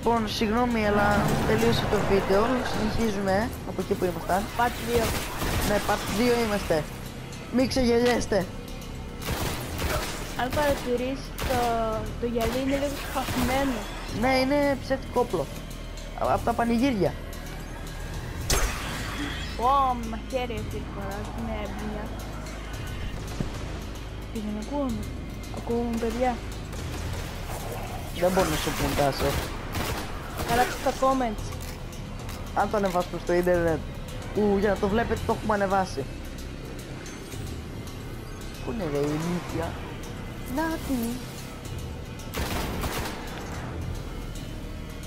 Λοιπόν, συγγνώμη, αλλά τελείωσε το βίντεο. Συνεχίζουμε από εκεί που ήμασταν. Part 2. Ναι, part 2 είμαστε. Μην ξεγελιέστε. Αν παρατηρήσεις το γυαλί είναι λίγο σπασμένο. Ναι, είναι ψεύτικο όπλο. Από τα πανηγύρια. Ω, με μαχαίρι αυτή τη φορά, είναι έμπνια. Τι δεν ακούγαμε. Ακούγαμε, παιδιά. Δεν μπορώ να σου πούν, Τάσο. Γράψτε στα comments. Αν το ανεβάσουμε στο ίντερνετ, που για να το βλέπετε το έχουμε ανεβάσει. Πού είναι ρε η ηλίθεια? Νάτι.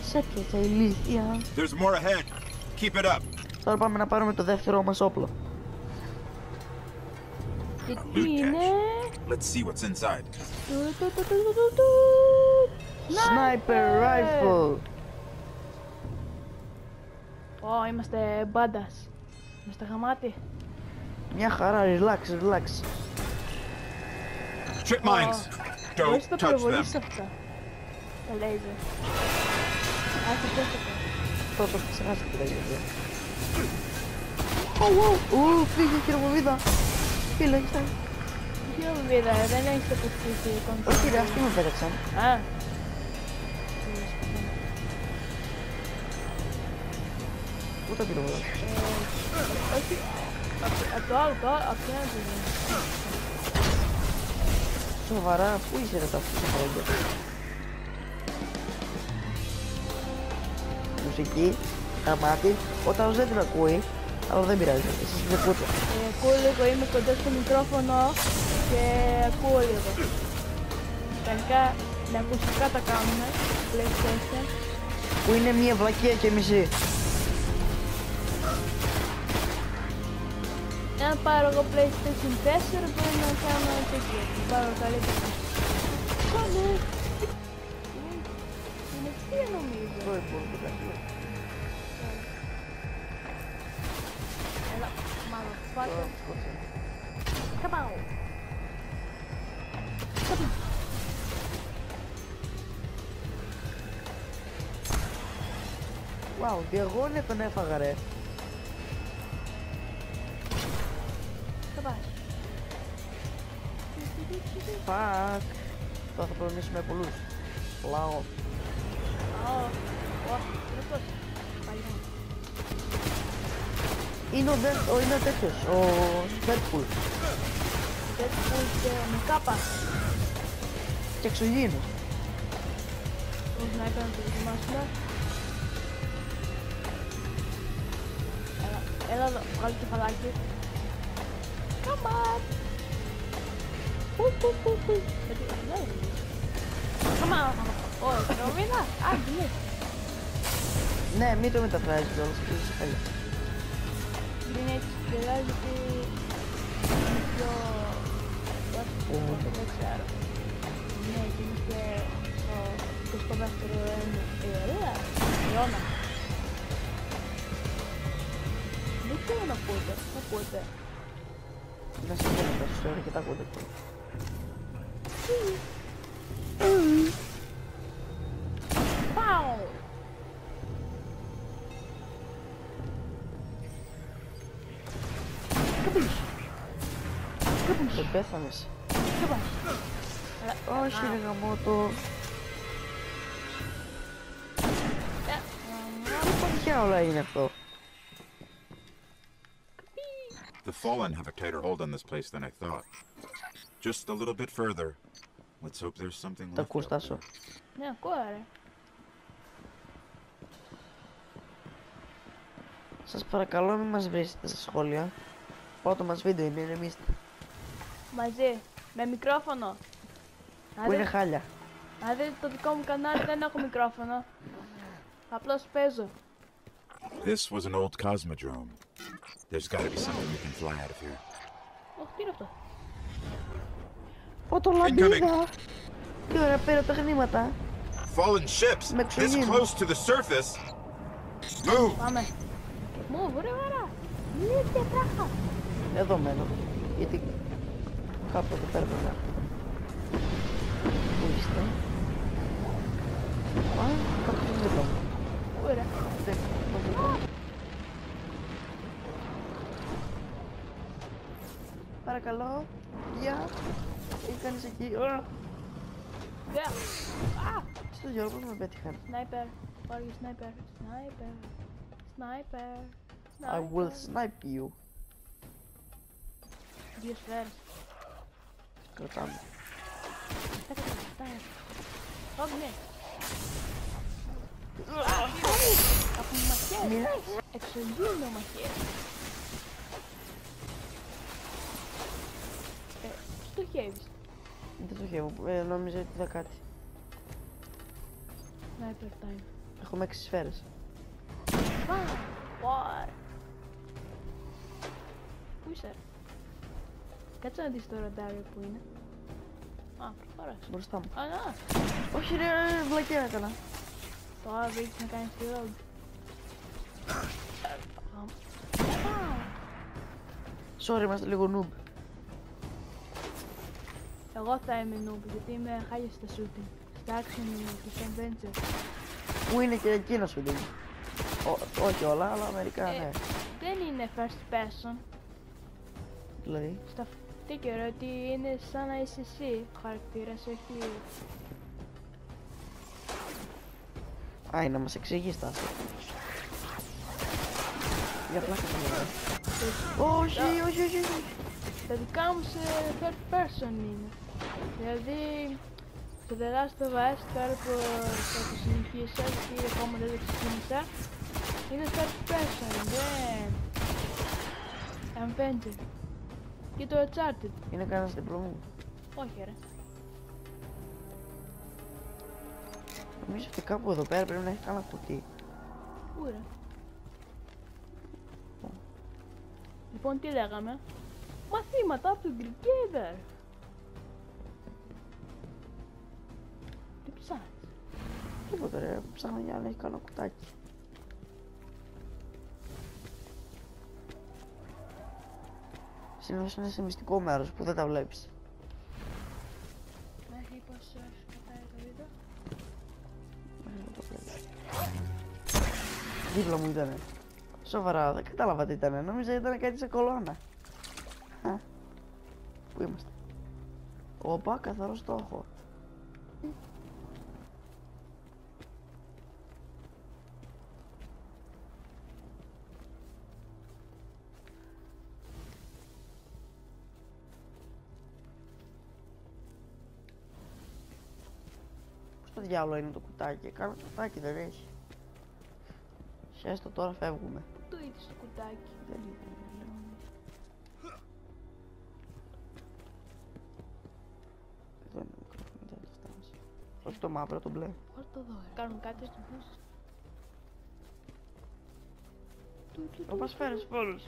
Σε πιάσα ηλίθεια. There's more ahead. Keep it up. Τώρα πάμε να πάρουμε το δεύτερο μας όπλο. Και Loot τι είναι? cache. Let's see what's inside. Sniper rifle. Ω, είμαστε μπάντας. Είμαστε γαμάτι. Μια χαρά, relax, relax. Trip mines. Μπορείς Don't να τα touch them. προβολήσεις αυτά. Τα λέιζερ. Άσε πες το. Το ξεχάσετε τι λέγεται. Ου, φύγε χειροβοβίδα. Φύλαξε. Ποιο βίδα, δεν έχεις το κουστίσει κοντά. Όχι ρε, αυτοί με πέταξαν. Α. Πού τα πυροβολά? Όχι. Απ' το άλλο, απ' την άλλη. Σοβαρά, πού είσαι ρε τα αυτοί τα χρόνια? Μουσική, γαμάτι, ο Τάος δεν την ακούει, αλλά δεν πειράζει, εσείς την ακούτε. Ακούω λίγο, είμαι κοντά στο μικρόφωνο και ακούω λίγο. Τελικά, με ακουστικά τα κάνουμε, PlayStation. Που είναι μία βλακεία και μισή. Αν πάρω εγώ PlayStation 4 μπορεί να κάνω τέτοιο, να πάρω καλύτερα. Κάνε! Είναι ευθεία νομίζω. Το υπόλοιπο κάτι. Έλα, μάλλον, φάτε. Σκότσε. Καμάω! Wow, διαγώνια τον έφαγα ρε. Καμάω! Φακ. Τώρα θα προνήσουμε πολλούς. Λαό. Τρίπος. Παλιά. Είναι ο τέτοιος, ο Deadpool. Deadpool και με κάπα. Και εξωγήινος. Πώς να έκανα το δοκιμάσουμε. Έλα εδώ, βγάλει το κεφαλάκι. Come on! Γιατί, ναι. Come on! Όχι, τρομίδα! Άντε, ναι. Ναι, μην το μεταφράζεις όλος και είσαι χαλιά. Είναι έτσι τρελά γιατί είναι πιο... Δεν ξέρω. Ναι, και είναι και στο 22ο αιώνα. Δεν ξέρω να ακούτε, να ακούτε. Να σε θέλω τα σου και τα ακούτε. Πάω! Δεν πέθανες. Όχι ρε γαμώτο. Τι παντιά όλα είναι αυτό. The Fallen have a tighter hold on this place than I thought. Just a little bit further. Let's hope there's something Τα left. ακούς out Τάσο? there. Ναι, ακούω ρε. Σας παρακαλώ μην μας βρίσκετε στα σχόλια. Πρώτο μας βίντεο είναι, ηρεμήστε. Μαζί, με μικρόφωνο. Που είναι χάλια. Αν δείτε το δικό μου κανάλι δεν έχω μικρόφωνο. Απλώς παίζω. This was an old cosmodrome. There's gotta be something we can fly out of here. Όχι, τι είναι αυτό. Ω το λαμπίδα. Τι ωραία πέρα παιχνίματα. Fallen ships! Με This ξυγίνει. close to the surface! Move! Πάμε. Μου, γρήγορα. Λύθηκε τράχα. Εδώ μένω. Γιατί κάπου εδώ πέρα μετά. Πού είστε? Α, κάποιος είναι δίπλα μου. Ωραία. Δεν, το βλέπω. Παρακαλώ, γεια. Τι κάνεις εκεί? Γεια. Α! Στο Γιώργο πώς με πέτυχαν. Σνάιπερ. Υπάρχει σνάιπερ. Σνάιπερ. Σνάιπερ. I will snipe you. Δύο σφαίρες. Κρατάμε. Όχι, ναι. Από μαχαίρες. Εξωγήινο μαχαίρες. Στοχεύεις. Δεν το χαίρομαι, νόμιζα ότι είδα κάτι. Sniper time. Έχουμε 6 σφαίρες. Ωραία. Πού είσαι? Κάτσε να δεις το ραντάριο που είναι. Α, προχωράς. Μπροστά μου. Α, να. Όχι ρε, βλακιά έκανα. Τώρα βρήκες να κάνεις reload. Sorry, είμαστε λίγο noob. Εγώ θα είμαι noob γιατί είμαι χάλια στα shooting. Στα action και στα adventure. Πού είναι και εκείνο σου δίνει. Όχι όλα, αλλά μερικά ναι. Δεν είναι first person. Δηλαδή. Στα τι καιρό ότι είναι σαν να είσαι εσύ ο χαρακτήρας, όχι... Α, είναι να μας εξηγείς τα. Για πλάκα θα λέω. Όχι, όχι, όχι, όχι. Τα δικά μου σε third person είναι. Δηλαδή, στο The Last of Us, τώρα που θα το συνεχίσω, γιατί ακόμα δεν το ξεκίνησα, είναι third person, δεν... Adventure. Και το Uncharted. Είναι κανένας διπλό μου. Όχι ρε. Νομίζω ότι κάπου εδώ πέρα πρέπει να έχει κανένα κουτί. Πού ρε. Λοιπόν, τι λέγαμε. Μαθήματα από τον Γκριγκέιδερ. Τι ψάχνεις? Τίποτα ρε, ψάχνω για να έχει κανένα κουτάκι. Συνήθως είναι σε μυστικό μέρος που δεν τα βλέπεις. Μέχρι πόσο ώρες κρατάει το βίντεο? Μέχρι να το βλέπεις. Δίπλα μου ήτανε. Σοβαρά, δεν κατάλαβα τι ήτανε. Νόμιζα ήταν κάτι σε κολόνα. Πού είμαστε? Οπα, καθαρό στόχο. Πώς το διάλογο είναι το κουτάκι? Κάνα κουτάκι δεν έχει. Χέστο, τώρα φεύγουμε. Πού το είδες το κουτάκι? Δεν είναι. Εδώ είναι το μικρόφωνο, δεν το φτάνεις. Όχι το μαύρο, το μπλε. Πώς το δω ρε. Κάνουμε κάτι στο boost. Όπα σφαίρες πόλους.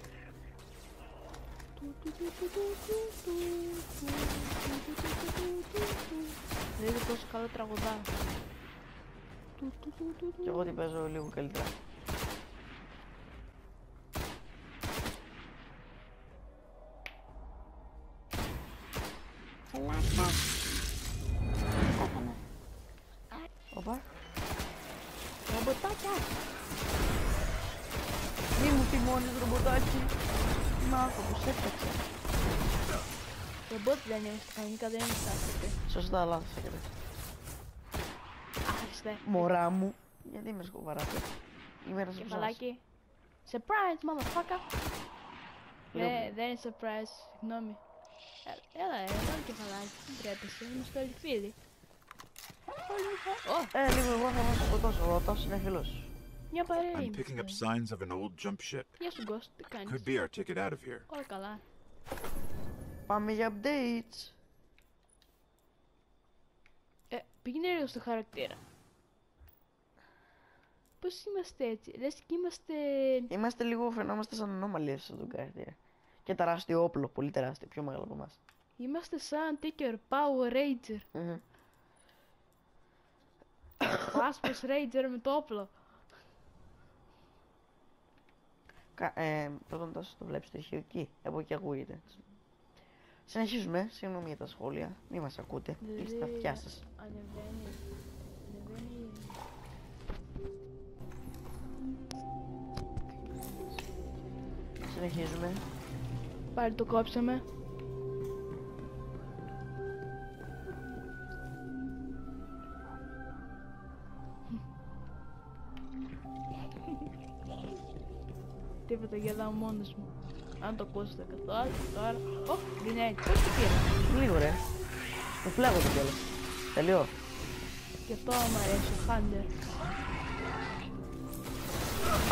Δεν είναι τόσο καλό τραγουδάω. Κι εγώ την παίζω λίγο καλύτερα. Όπα. Ρομποτάκια! Μη μου θυμώνεις ρομποτάκι. Είμαι άνθρωπος, έφταξα. Ρομπότ δεν είναι, στα κανονικά δεν είναι στα άνθρωποι. Σωστά, λάθος έκανες. Άχρηστε. Μωρά μου. Γιατί με σκοβαράτε? Είμαι ένας από εσάς. Κεφαλάκι. Surprise, motherfucker! Δεν είναι surprise, συγγνώμη. Έλα, έλα, κεφαλάκι, δεν τρέπεσαι, είμαστε όλοι φίλοι. Λίγο εγώ θα μας σκοτώσω, ο Τός είναι φίλος σου. Μια παρέα I'm picking up είμαστε. signs of an old jump ship. Γεια σου, Ghost, τι κάνεις? Could be our ticket out of here. Όλα καλά. Πάμε για updates. Πήγαινε λίγο στο χαρακτήρα. Πώς είμαστε έτσι, λες και είμαστε... Είμαστε λίγο, φαινόμαστε σαν ανώμαλες σε τον χαρακτήρα. Και τεράστιο όπλο, πολύ τεράστιο, πιο μεγάλο από εμάς. Είμαστε σαν Ticker Power Ranger. Fastpass Ranger με το όπλο. Πρώτον τόσο το βλέπεις το ηχείο εκεί, από εκεί ακούγεται. Συνεχίζουμε, συγγνώμη για τα σχόλια, μη μας ακούτε, είστε τα αυτιά σας. Ανεβαίνει. Συνεχίζουμε. Πάλι το κόψαμε. Τίποτα, γελάω μόνος μου. Αν το ακούσετε καθόλου, τώρα... Ω, grenade, πώς το πήρα. Λίγο ρε. Με φλέγονται κιόλας. Τελειώ. Και αυτό μου αρέσει, ο Hunter.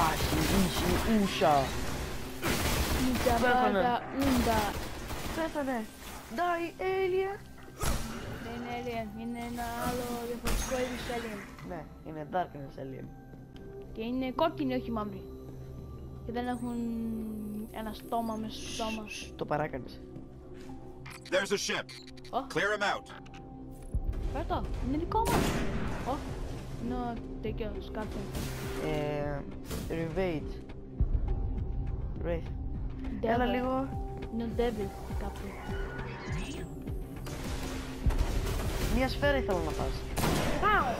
Άχι, ίση, ούσα. Μιτσα Πέθανε. μπάτα, ούντα. Πέθανε. Die, alien. Δεν είναι alien, είναι ένα άλλο διαφορετικό είδους alien. Ναι, είναι darkness alien. Και είναι κόκκινοι, όχι μαύροι. Και δεν έχουν ένα στόμα μέσα στο στόμα. Το παράκανες. There's a ship. Ω, Clear him out. φέρ' το, είναι δικό μας. Ω, είναι ο τέτοιο σκάφο. Revade. Wraith. Έλα λίγο. Είναι ο Devil κάπου. Μια σφαίρα ήθελα να φας. Πάω!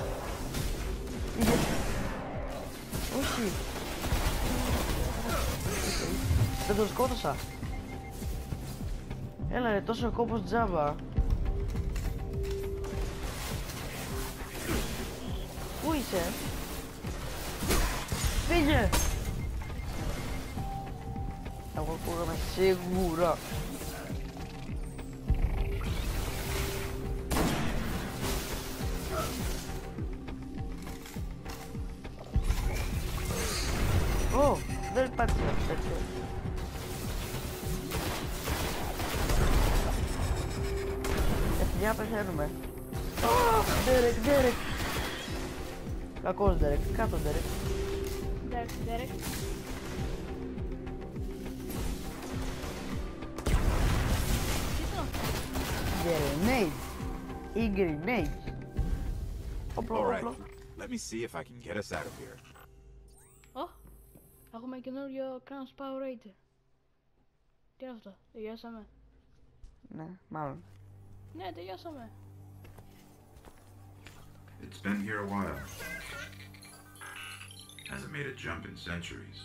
Όχι. Δεν τον σκότωσα. Έλα ρε, τόσο κόπος τζάμπα. Πού είσαι? Φύγε! Εγώ ακούγαμε σίγουρα. Ω, δεν υπάρχει τέτοιο. Παιδιά, πεθαίνουμε. Ντέρεκ, Ντέρεκ. Κακός Ντέρεκ, κάτω Ντέρεκ. Derek. Τι το? Grenade. Ή grenade. Όπλο, All right. όπλο. Let me see if I can get us out of here. Ω, έχουμε καινούριο Crown Power Ranger. Τι είναι αυτό, τελειώσαμε. Ναι, μάλλον. Ναι, τελειώσαμε. It's been here a while. Hasn't made a jump in centuries.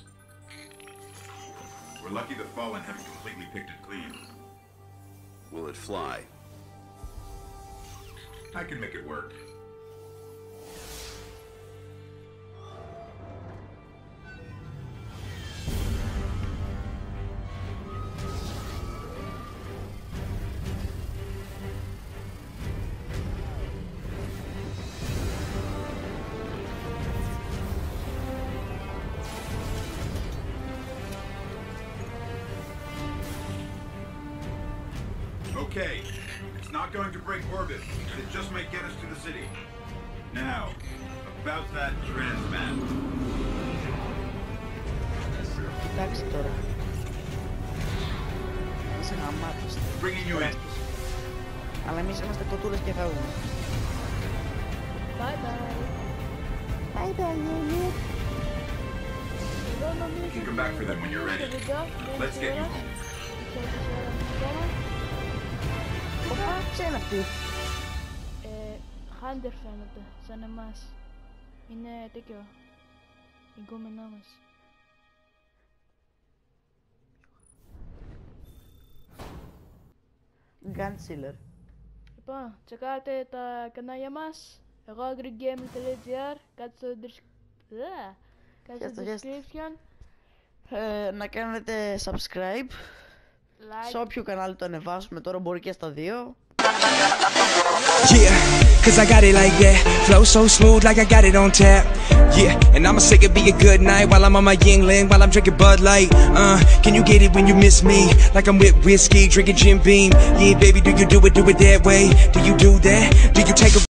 We're lucky the Fallen haven't completely picked it clean. Will it fly? I can make it work. Okay, it's not going to break orbit, but it just might get us to the city. Now, about that transmat. Εντάξει τώρα. Είσαι γαμάτος. Bringing you in. Αλλά εμείς είμαστε κοτούλες και φεύγουμε. Bye bye. Bye bye, Lily. Εγώ νομίζω You can come back for them when you're ready. Let's get you home. Οπα, ξένα αυτή. Hunter φαίνεται, σαν εμάς. Είναι τέτοιο. Η γκόμενά μας. Gunsealer. Λοιπόν, τσεκάρτε τα κανάλια μας. Εγώ agrigaming.gr. Κάτσε στο Γεια στο, γεια στο. description. Να κάνετε subscribe. Σε Like. όποιο κανάλι το ανεβάσουμε τώρα, μπορεί και στα δύο. Yeah, cause I got it like that. Flow so smooth like I got it on tap. Yeah, and I'ma say it be a good night while I'm on my Yingling, while I'm drinking Bud Light. Can you get it when you miss me? Like I'm with whiskey, drinking Jim Beam. Yeah, baby, do you do it that way? Do you do that? Do you take a